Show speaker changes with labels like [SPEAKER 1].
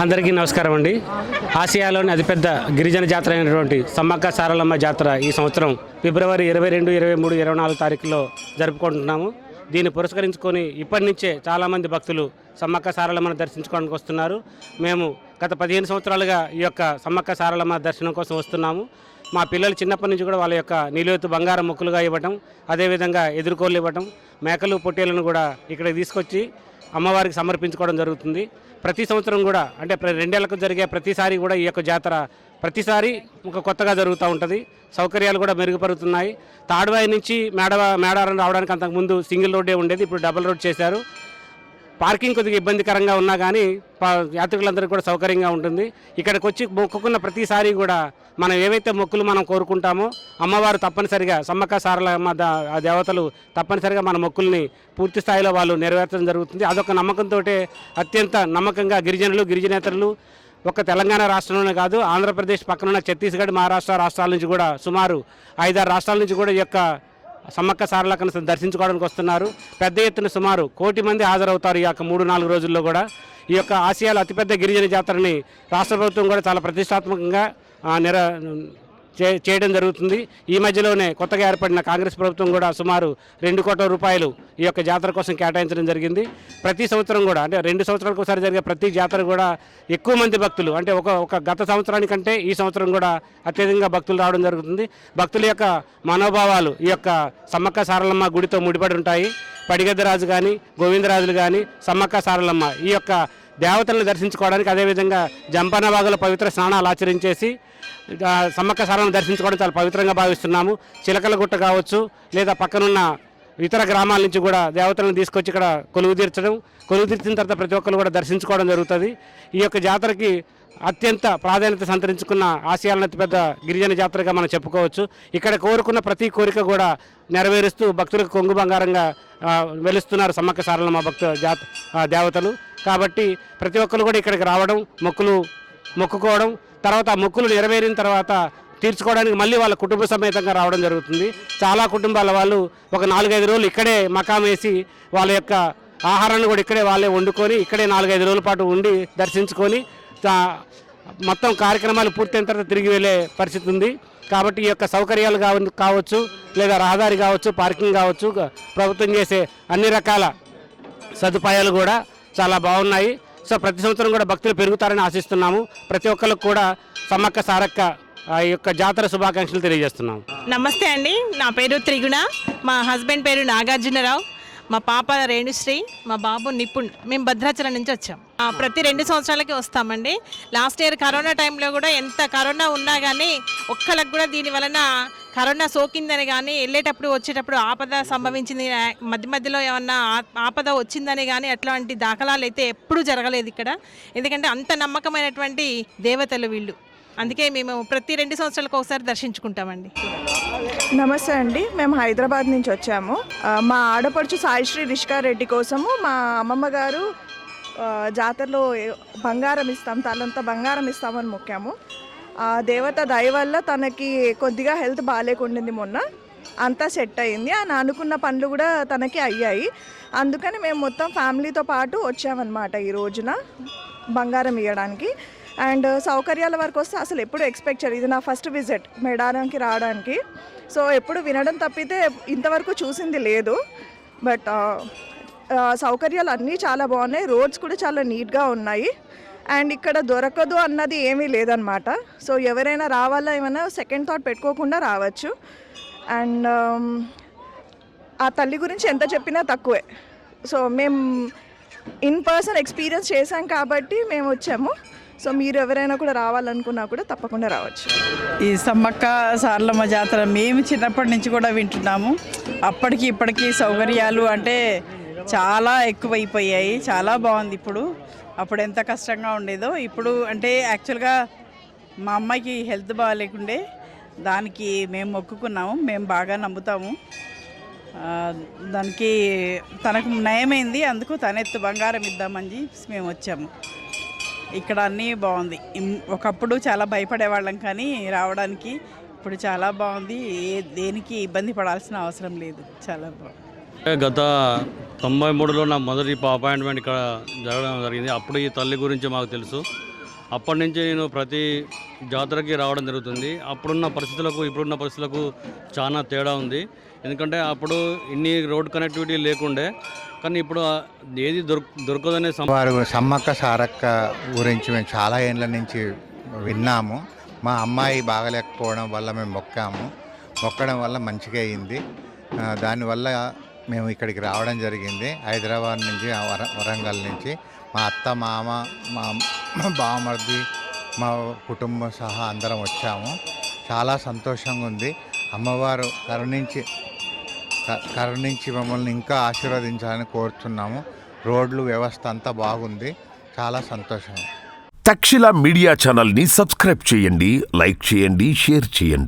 [SPEAKER 1] అందరికీ నమస్కారం అండి. ఆసియాలోని అతిపెద్ద గిరిజన జాతర అయినటువంటి సమ్మక్క సారలమ్మ జాతర ఈ సంవత్సరం ఫిబ్రవరి 22, 23, 24 తారీఖులో జరుపుకుంటున్నాము. దీన్ని పురస్కరించుకొని ఇప్పటి నుంచే చాలామంది భక్తులు సమ్మక్క సారలమ్మను దర్శించుకోవడానికి వస్తున్నారు. మేము గత 15 సంవత్సరాలుగా ఈ యొక్క సమ్మక్క సారలమ్మ దర్శనం కోసం వస్తున్నాము. మా పిల్లలు చిన్నప్పటి నుంచి కూడా వాళ్ళ యొక్క నిలువెత్తు బంగారం మొక్కులుగా ఇవ్వటం, అదేవిధంగా ఎదుర్కోళ్ళు ఇవ్వటం, మేకలు పొట్టేలను కూడా ఇక్కడికి తీసుకొచ్చి అమ్మవారికి సమర్పించుకోవడం జరుగుతుంది. ప్రతి సంవత్సరం కూడా అంటే 2 ఏళ్లకు జరిగే ప్రతిసారి కూడా ఈ యొక్క జాతర ప్రతిసారి ఒక కొత్తగా జరుగుతూ ఉంటుంది. సౌకర్యాలు కూడా మెరుగుపడుతున్నాయి. తాడ్వాయి నుంచి మేడారం రావడానికి అంతకుముందు సింగిల్ రోడ్డే ఉండేది, ఇప్పుడు డబుల్ రోడ్ చేశారు. పార్కింగ్ కొద్దిగా ఇబ్బందికరంగా ఉన్నా కానీ యాత్రికులందరికీ కూడా సౌకర్యంగా ఉంటుంది. ఇక్కడికి వచ్చి మొక్కుకున్న ప్రతిసారి కూడా మనం ఏవైతే మొక్కులు మనం కోరుకుంటామో అమ్మవారు తప్పనిసరిగా సమ్మక్క సారలమ్మ దేవతలు తప్పనిసరిగా మన మొక్కుల్ని పూర్తి స్థాయిలో వాళ్ళు నెరవేర్చడం జరుగుతుంది. అదొక నమ్మకంతో అత్యంత నమ్మకంగా గిరిజనేతరులు ఒక తెలంగాణ రాష్ట్రంలోనే కాదు, ఆంధ్రప్రదేశ్ పక్కనున్న ఛత్తీస్గఢ్, మహారాష్ట్ర రాష్ట్రాల నుంచి కూడా సుమారు 5-6 రాష్ట్రాల నుంచి కూడా ఈ యొక్క సమ్మక్క సారలమ్మను దర్శించుకోవడానికి వస్తున్నారు. పెద్ద ఎత్తున సుమారు 1 కోటి మంది హాజరవుతారు. ఈ యొక్క 3-4 రోజుల్లో కూడా ఈ యొక్క ఆసియాలో అతిపెద్ద గిరిజన జాతరని రాష్ట్ర ప్రభుత్వం కూడా చాలా ప్రతిష్టాత్మకంగా చేయడం జరుగుతుంది. ఈ మధ్యలోనే కొత్తగా ఏర్పడిన కాంగ్రెస్ ప్రభుత్వం కూడా సుమారు 2 కోట్ల రూపాయలు ఈ యొక్క జాతర కోసం కేటాయించడం జరిగింది. ప్రతి సంవత్సరం కూడా అంటే 2 సంవత్సరాలకు ఒకసారి జరిగే ప్రతి జాతర కూడా ఎక్కువ మంది భక్తులు అంటే ఒక గత సంవత్సరానికంటే ఈ సంవత్సరం కూడా అత్యధికంగా భక్తులు రావడం జరుగుతుంది. భక్తుల యొక్క మనోభావాలు ఈ యొక్క సమ్మక్క సారలమ్మ గుడితో ముడిపడి ఉంటాయి. పడిగద్దరాజు కానీ, గోవిందరాజులు కానీ, సమ్మక్క సారలమ్మ ఈ యొక్క దేవతలను దర్శించుకోవడానికి, అదేవిధంగా జంపనవాగుల పవిత్ర స్నానాలు ఆచరించేసి సమ్మక్క సారలను దర్శించుకోవడం చాలా పవిత్రంగా భావిస్తున్నాము. చిలకలగుట్ట కావచ్చు, లేదా పక్కనున్న ఇతర గ్రామాల నుంచి కూడా దేవతలను తీసుకొచ్చి ఇక్కడ కొలువు తీర్చిన తర్వాత ప్రతి ఒక్కరు కూడా దర్శించుకోవడం జరుగుతుంది. ఈ యొక్క జాతరకి అత్యంత ప్రాధాన్యత సంతరించుకున్న ఆసియాలోని అతిపెద్ద గిరిజన జాతరగా మనం చెప్పుకోవచ్చు. ఇక్కడ కోరుకున్న ప్రతి కోరిక కూడా నెరవేరుస్తూ భక్తులకు కొంగు బంగారంగా వెలుస్తున్నారు సమ్మక్క సారలమ్మ దేవతలు. కాబట్టి ప్రతి ఒక్కరు కూడా ఇక్కడికి రావడం, మొక్కుకోవడం, తర్వాత ఆ మొక్కులు నెరవేరిన తర్వాత తీర్చుకోవడానికి మళ్ళీ వాళ్ళ కుటుంబ సమేతంగా రావడం జరుగుతుంది. చాలా కుటుంబాల వాళ్ళు ఒక 4-5 రోజులు ఇక్కడే మకాం వేసి వాళ్ళ యొక్క ఆహారాన్ని కూడా ఇక్కడే వాళ్ళే వండుకొని ఇక్కడే 4-5 రోజుల పాటు ఉండి దర్శించుకొని మొత్తం కార్యక్రమాలు పూర్తయిన తర్వాత తిరిగి వెళ్ళే పరిస్థితి ఉంది. కాబట్టి ఈ యొక్క సౌకర్యాలు కావచ్చు, లేదా రహదారి కావచ్చు, పార్కింగ్ కావచ్చు, ప్రభుత్వం చేసే అన్ని రకాల సదుపాయాలు కూడా చాలా బాగున్నాయి. సో ప్రతి సంవత్సరం కూడా భక్తులు పెరుగుతారని ఆశిస్తున్నాము. ప్రతి ఒక్కరికి కూడా సమ్మక్క సారక్క ఈ యొక్క జాతర శుభాకాంక్షలు తెలియజేస్తున్నాము.
[SPEAKER 2] నమస్తే అండి, నా పేరు త్రిగుణ, మా హస్బెండ్ పేరు నాగార్జునరావు, మా పాప రేణుశ్రీ, మా బాబు నిపుణ్. మేము భద్రాచలం నుంచి వచ్చాం. ప్రతి 2 సంవత్సరాలకి వస్తామండి. లాస్ట్ ఇయర్ కరోనా టైంలో కూడా ఎంత కరోనా ఉన్నా కానీ ఒక్కళ్ళకి కూడా దీని వలన కరోనా సోకిందని కానీ, వెళ్ళేటప్పుడు వచ్చేటప్పుడు ఆపద సంభవించింది, మధ్యలో ఏమన్నా ఆపద వచ్చిందని కానీ అట్లాంటి దాఖలాలు అయితే ఎప్పుడూ జరగలేదు ఇక్కడ. ఎందుకంటే అంత నమ్మకమైనటువంటి దేవతలు వీళ్ళు. అందుకే మేము ప్రతి 2 సంవత్సరాలకు ఒకసారి దర్శించుకుంటామండి.
[SPEAKER 3] నమస్తే అండి, మేము హైదరాబాద్ నుంచి వచ్చాము. మా ఆడపడుచు సాయిశ్రీ రిష్కారెడ్డి కోసము మా అమ్మమ్మ గారు జాతరలో బంగారం ఇస్తాం, తలంతా బంగారం ఇస్తామని మొక్కాము. ఆ దేవత దయ వల్ల తనకి కొద్దిగా హెల్త్ బాగాలేకుండింది, మొన్న అంతా సెట్ అయ్యింది. అని అనుకున్న పనులు కూడా తనకి అయ్యాయి. అందుకని మేము మొత్తం ఫ్యామిలీతో పాటు వచ్చామన్నమాట ఈ రోజున బంగారం ఇవ్వడానికి. అండ్ సౌకర్యాల వరకు వస్తే అసలు ఎప్పుడు ఎక్స్పెక్ట్ చేయలేదు. ఇది నా ఫస్ట్ విజిట్ మేడారానికి రావడానికి. సో ఎప్పుడు వినడం తప్పితే ఇంతవరకు చూసింది లేదు. బట్ సౌకర్యాలు అన్నీ చాలా బాగున్నాయి. రోడ్స్ కూడా చాలా నీట్గా ఉన్నాయి. అండ్ ఇక్కడ దొరకదు అన్నది ఏమీ లేదనమాట. సో ఎవరైనా రావాలా ఏమైనా సెకండ్ థాట్ పెట్టుకోకుండా రావచ్చు. అండ్ ఆ తల్లి గురించి ఎంత చెప్పినా తక్కువే. సో మేము ఇన్ పర్సన్ ఎక్స్పీరియన్స్ చేసాం కాబట్టి మేము వచ్చాము. సో మీరు ఎవరైనా కూడా రావాలనుకున్నా కూడా తప్పకుండా రావచ్చు.
[SPEAKER 4] ఈ సమ్మక్క సారలమ్మ జాతర మేము చిన్నప్పటి నుంచి కూడా వింటున్నాము. అప్పటికి ఇప్పటికీ సౌకర్యాలు అంటే చాలా ఎక్కువైపోయాయి. చాలా బాగుంది ఇప్పుడు. అప్పుడు ఎంత కష్టంగా ఉండేదో ఇప్పుడు అంటే యాక్చువల్గా మా అమ్మాయికి హెల్త్ బాగాలేకుండే, దానికి మేము మొక్కుకున్నాము. మేము బాగా నమ్ముతాము. దానికి తనకు నయమైంది, అందుకు తనెత్తు బంగారం ఇద్దామని మేము వచ్చాము. ఇక్కడ అన్నీ బాగుంది. ఒకప్పుడు చాలా భయపడేవాళ్ళం కానీ రావడానికి ఇప్పుడు చాలా బాగుంది. దేనికి ఇబ్బంది పడాల్సిన అవసరం లేదు. చాలా బాగుంది.
[SPEAKER 5] గత 93లో నా మొదటి అపాయింట్మెంట్ ఇక్కడ జరగడం జరిగింది. అప్పుడు ఈ తల్లి గురించి మాకు తెలుసు. అప్పటి నుంచి నేను ప్రతి జాతరకి రావడం జరుగుతుంది. అప్పుడున్న పరిస్థితులకు ఇప్పుడున్న పరిస్థితులకు చాలా తేడా ఉంది. ఎందుకంటే అప్పుడు ఇన్ని రోడ్ కనెక్టివిటీ లేకుండే, కానీ ఇప్పుడు ఏది దొరకదనే
[SPEAKER 6] వారు సమ్మక్క సారక్క గురించి మేము చాలా ఏళ్ళ నుంచి విన్నాము. మా అమ్మాయి బాగలేకపోవడం వల్ల మేము మొక్కడం వల్ల మంచిగా అయింది. దానివల్ల మేము ఇక్కడికి రావడం జరిగింది. హైదరాబాద్ నుంచి వరంగల్ నుంచి మా అత్త మామ మా బావమర్ది మా కుటుంబం సహా అందరం వచ్చాము. చాలా సంతోషంగా ఉంది. అమ్మవారు కరుణించి మమ్మల్ని ఇంకా ఆశీర్వదించాలని కోరుతున్నాము. రోడ్లు వ్యవస్థ అంతా బాగుంది. చాలా సంతోషం.
[SPEAKER 7] తక్షశిల మీడియా ఛానల్ని సబ్స్క్రైబ్ చేయండి, లైక్ చేయండి, షేర్ చేయండి.